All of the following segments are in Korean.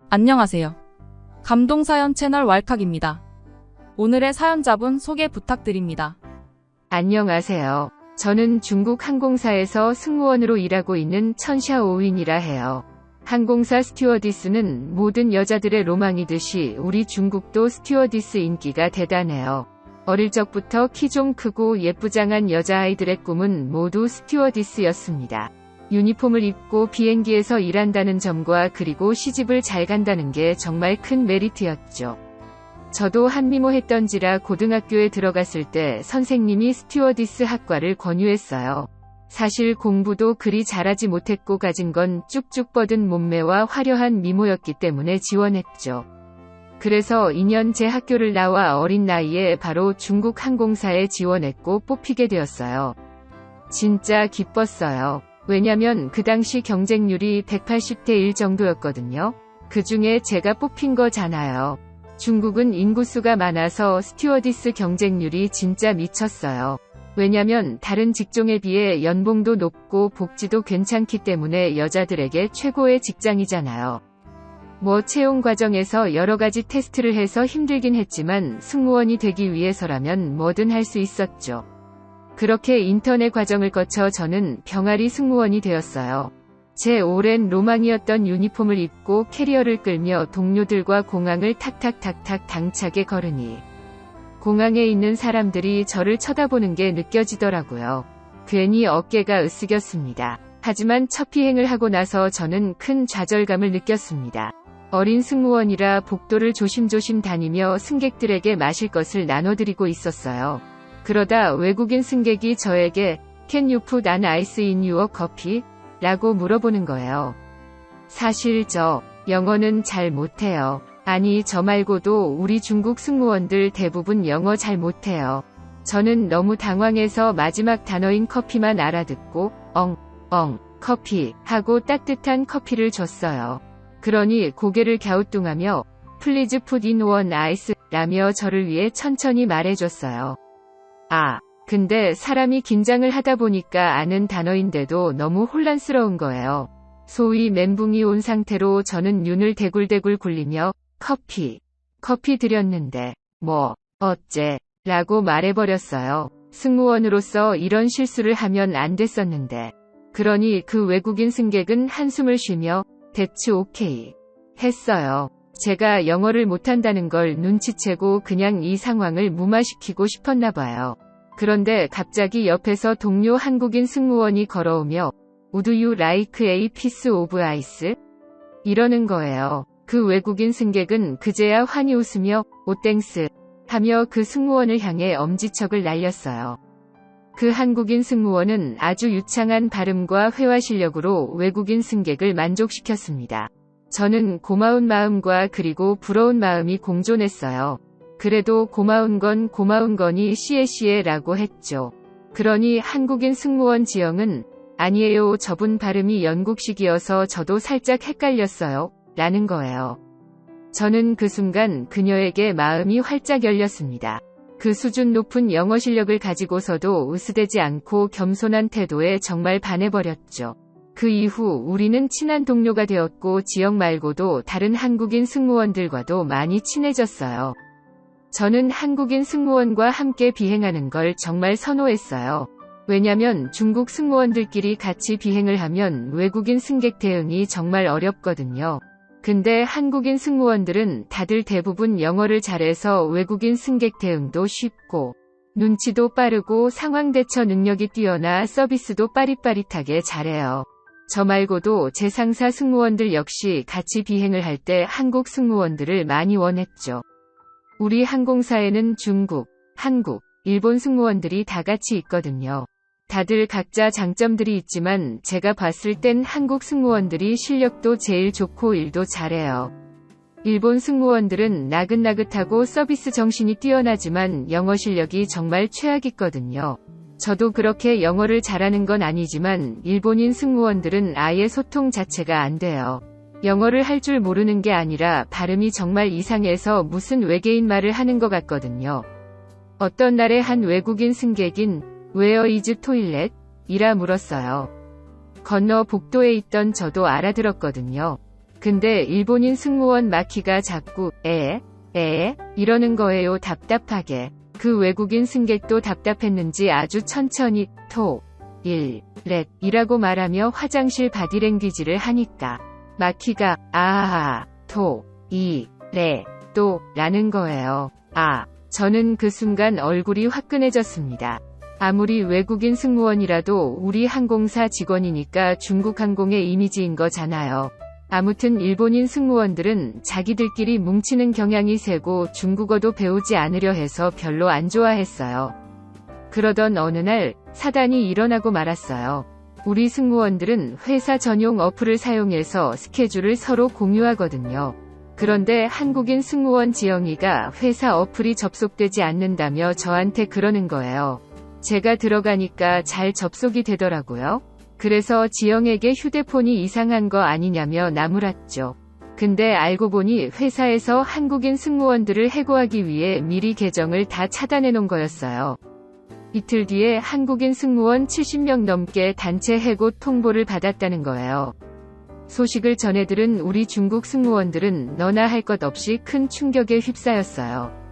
안녕하세요. 감동사연 채널 왈칵입니다. 오늘의 사연자분 소개 부탁드립니다. 안녕하세요. 저는 중국 항공사에서 승무원으로 일하고 있는 천샤오윈이라 해요. 항공사 스튜어디스는 모든 여자들의 로망이듯이 우리 중국도 스튜어디스 인기가 대단해요. 어릴 적부터 키 좀 크고 예쁘장한 여자아이들의 꿈은 모두 스튜어디스였습니다. 유니폼을 입고 비행기에서 일한다는 점과 그리고 시집을 잘 간다는 게 정말 큰 메리트였죠. 저도 한미모했던지라 고등학교에 들어갔을 때 선생님이 스튜어디스 학과를 권유했어요. 사실 공부도 그리 잘하지 못했고 가진 건 쭉쭉 뻗은 몸매와 화려한 미모였기 때문에 지원했죠. 그래서 2년 제 학교를 나와 어린 나이에 바로 중국 항공사에 지원했고 뽑히게 되었어요. 진짜 기뻤어요. 왜냐면 그 당시 경쟁률이 180대 1 정도였거든요. 그 중에 제가 뽑힌 거잖아요. 중국은 인구수가 많아서 스튜어디스 경쟁률이 진짜 미쳤어요. 왜냐면 다른 직종에 비해 연봉도 높고 복지도 괜찮기 때문에 여자들에게 최고의 직장이잖아요. 채용 과정에서 여러 가지 테스트를 해서 힘들긴 했지만 승무원이 되기 위해서라면 뭐든 할 수 있었죠. 그렇게 인턴의 과정을 거쳐 저는 병아리 승무원이 되었어요. 제 오랜 로망이었던 유니폼을 입고 캐리어를 끌며 동료들과 공항을 탁탁탁탁 당차게 걸으니 공항에 있는 사람들이 저를 쳐다보는 게 느껴지더라고요. 괜히 어깨가 으쓱였습니다. 하지만 첫 비행을 하고 나서 저는 큰 좌절감을 느꼈습니다. 어린 승무원이라 복도를 조심조심 다니며 승객들에게 마실 것을 나눠드리고 있었어요. 그러다 외국인 승객이 저에게 Can you put an ice in your coffee? 라고 물어보는 거예요. 사실 저 영어는 잘 못해요. 아니 저 말고도 우리 중국 승무원들 대부분 영어 잘 못해요. 저는 너무 당황해서 마지막 단어인 커피만 알아듣고 커피 하고 따뜻한 커피를 줬어요. 그러니 고개를 갸우뚱하며 Please put in one ice 라며 저를 위해 천천히 말해줬어요. 근데 사람이 긴장을 하다 보니까 아는 단어인데도 너무 혼란스러운 거예요. 소위 멘붕이 온 상태로 저는 눈을 대굴대굴 굴리며 커피 드렸는데 어째 라고 말해버렸어요. 승무원으로서 이런 실수를 하면 안 됐었는데. 그러니 그 외국인 승객은 한숨을 쉬며 That's okay 했어요. 제가 영어를 못한다는 걸 눈치채고 그냥 이 상황을 무마시키고 싶었나 봐요. 그런데 갑자기 옆에서 동료 한국인 승무원이 걸어오며 Would you like a piece of ice? 이러는 거예요. 그 외국인 승객은 그제야 환히 웃으며 땡스 하며 그 승무원을 향해 엄지척을 날렸어요. 그 한국인 승무원은 아주 유창한 발음과 회화 실력으로 외국인 승객을 만족시켰습니다. 저는 고마운 마음과 그리고 부러운 마음이 공존했어요. 그래도 고마운 거니 씨에 라고 했죠. 그러니 한국인 승무원 지영은 아니에요 저분 발음이 영국식이어서 저도 살짝 헷갈렸어요 라는 거예요. 저는 그 순간 그녀에게 마음이 활짝 열렸습니다. 그 수준 높은 영어 실력을 가지고서도 으스대지 않고 겸손한 태도에 정말 반해버렸죠. 그 이후 우리는 친한 동료가 되었고 지역 말고도 다른 한국인 승무원들과도 많이 친해졌어요. 저는 한국인 승무원과 함께 비행하는 걸 정말 선호했어요. 왜냐면 중국 승무원들끼리 같이 비행을 하면 외국인 승객 대응이 정말 어렵거든요. 근데 한국인 승무원들은 다들 대부분 영어를 잘해서 외국인 승객 대응도 쉽고 눈치도 빠르고 상황 대처 능력이 뛰어나 서비스도 빠릿빠릿하게 잘해요. 저 말고도 제 상사 승무원들 역시 같이 비행을 할 때 한국 승무원들을 많이 원했죠. 우리 항공사에는 중국, 한국, 일본 승무원들이 다 같이 있거든요. 다들 각자 장점들이 있지만 제가 봤을 땐 한국 승무원들이 실력도 제일 좋고 일도 잘해요. 일본 승무원들은 나긋나긋하고 서비스 정신이 뛰어나지만 영어 실력이 정말 최악이거든요. 저도 그렇게 영어를 잘하는 건 아니지만 일본인 승무원들은 아예 소통 자체가 안 돼요. 영어를 할 줄 모르는 게 아니라 발음이 정말 이상해서 무슨 외계인 말을 하는 것 같거든요. 어떤 날에 한 외국인 승객인 Where is toilet? 이라 물었어요. 건너 복도에 있던 저도 알아들었거든요. 근데 일본인 승무원 마키가 자꾸 이러는 거예요. 답답하게. 그 외국인 승객도 답답했는지 아주 천천히 이라고 말하며 화장실 바디랭귀지를 하니까 마키가 라는 거예요. 저는 그 순간 얼굴이 화끈해졌습니다. 아무리 외국인 승무원이라도 우리 항공사 직원이니까 중국 항공의 이미지인 거잖아요. 아무튼 일본인 승무원들은 자기들끼리 뭉치는 경향이 세고 중국어도 배우지 않으려 해서 별로 안 좋아했어요. 그러던 어느 날 사단이 일어나고 말았어요. 우리 승무원들은 회사 전용 어플을 사용해서 스케줄을 서로 공유하거든요. 그런데 한국인 승무원 지영이가 회사 어플이 접속되지 않는다며 저한테 그러는 거예요. 제가 들어가니까 잘 접속이 되더라고요. 그래서 지영에게 휴대폰이 이상한 거 아니냐며 나무랐죠. 근데 알고 보니 회사에서 한국인 승무원들을 해고하기 위해 미리 계정을 다 차단해 놓은 거였어요. 이틀 뒤에 한국인 승무원 70명 넘게 단체 해고 통보를 받았다는 거예요. 소식을 전해들은 우리 중국 승무원들은 너나 할 것 없이 큰 충격에 휩싸였어요.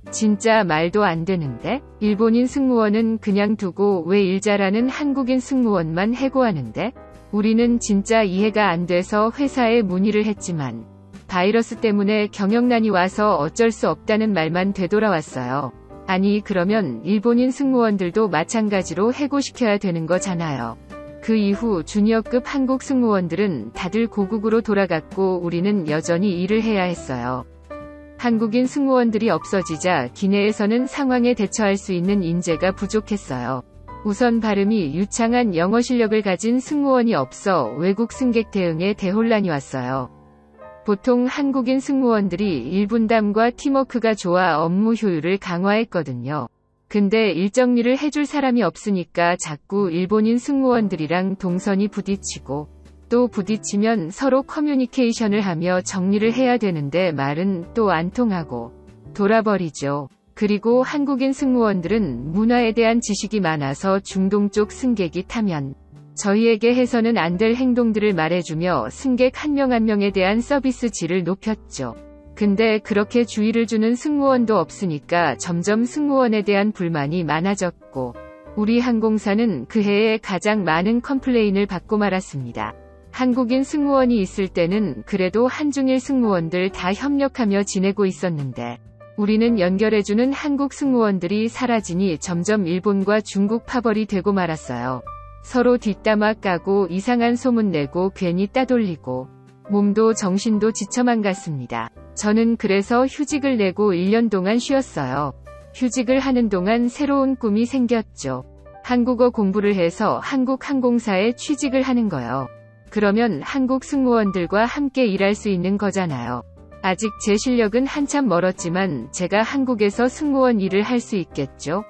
진짜 말도 안 되는데? 일본인 승무원은 그냥 두고 왜 일 잘하는 한국인 승무원만 해고하는데? 우리는 진짜 이해가 안 돼서 회사에 문의를 했지만 바이러스 때문에 경영난이 와서 어쩔 수 없다는 말만 되돌아왔어요. 아니 그러면 일본인 승무원들도 마찬가지로 해고시켜야 되는 거잖아요. 그 이후 주니어급 한국 승무원들은 다들 고국으로 돌아갔고 우리는 여전히 일을 해야 했어요. 한국인 승무원들이 없어지자 기내에서는 상황에 대처할 수 있는 인재가 부족했어요. 우선 발음이 유창한 영어 실력을 가진 승무원이 없어 외국 승객 대응에 대혼란이 왔어요. 보통 한국인 승무원들이 일분담과 팀워크가 좋아 업무 효율을 강화했거든요. 근데 일 정리를 해줄 사람이 없으니까 자꾸 일본인 승무원들이랑 동선이 부딪히고 또 부딪히면 서로 커뮤니케이션을 하며 정리를 해야 되는데 말은 또 안 통하고 돌아버리죠. 그리고 한국인 승무원들은 문화에 대한 지식이 많아서 중동 쪽 승객이 타면 저희에게 해서는 안 될 행동들을 말해주며 승객 한 명 한 명에 대한 서비스 질을 높였죠. 근데 그렇게 주의를 주는 승무원도 없으니까 점점 승무원에 대한 불만이 많아졌고 우리 항공사는 그 해에 가장 많은 컴플레인을 받고 말았습니다. 한국인 승무원이 있을 때는 그래도 한중일 승무원들 다 협력하며 지내고 있었는데 우리는 연결해주는 한국 승무원들이 사라지니 점점 일본과 중국 파벌이 되고 말았어요. 서로 뒷담화 까고 이상한 소문 내고 괜히 따돌리고 몸도 정신도 지쳐만 갔습니다. 저는 그래서 휴직을 내고 1년 동안 쉬었어요. 휴직을 하는 동안 새로운 꿈이 생겼죠. 한국어 공부를 해서 한국 항공사에 취직을 하는 거요. 그러면 한국 승무원들과 함께 일할 수 있는 거잖아요. 아직 제 실력은 한참 멀었지만 제가 한국에서 승무원 일을 할 수 있겠죠?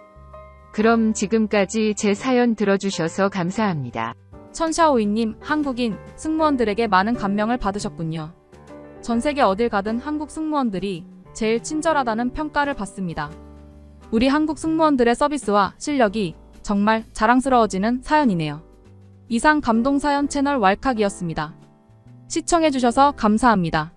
그럼 지금까지 제 사연 들어주셔서 감사합니다. 천샤오이님, 한국인 승무원들에게 많은 감명을 받으셨군요. 전 세계 어딜 가든 한국 승무원들이 제일 친절하다는 평가를 받습니다. 우리 한국 승무원들의 서비스와 실력이 정말 자랑스러워지는 사연이네요. 이상 감동사연 채널 왈칵이었습니다. 시청해주셔서 감사합니다.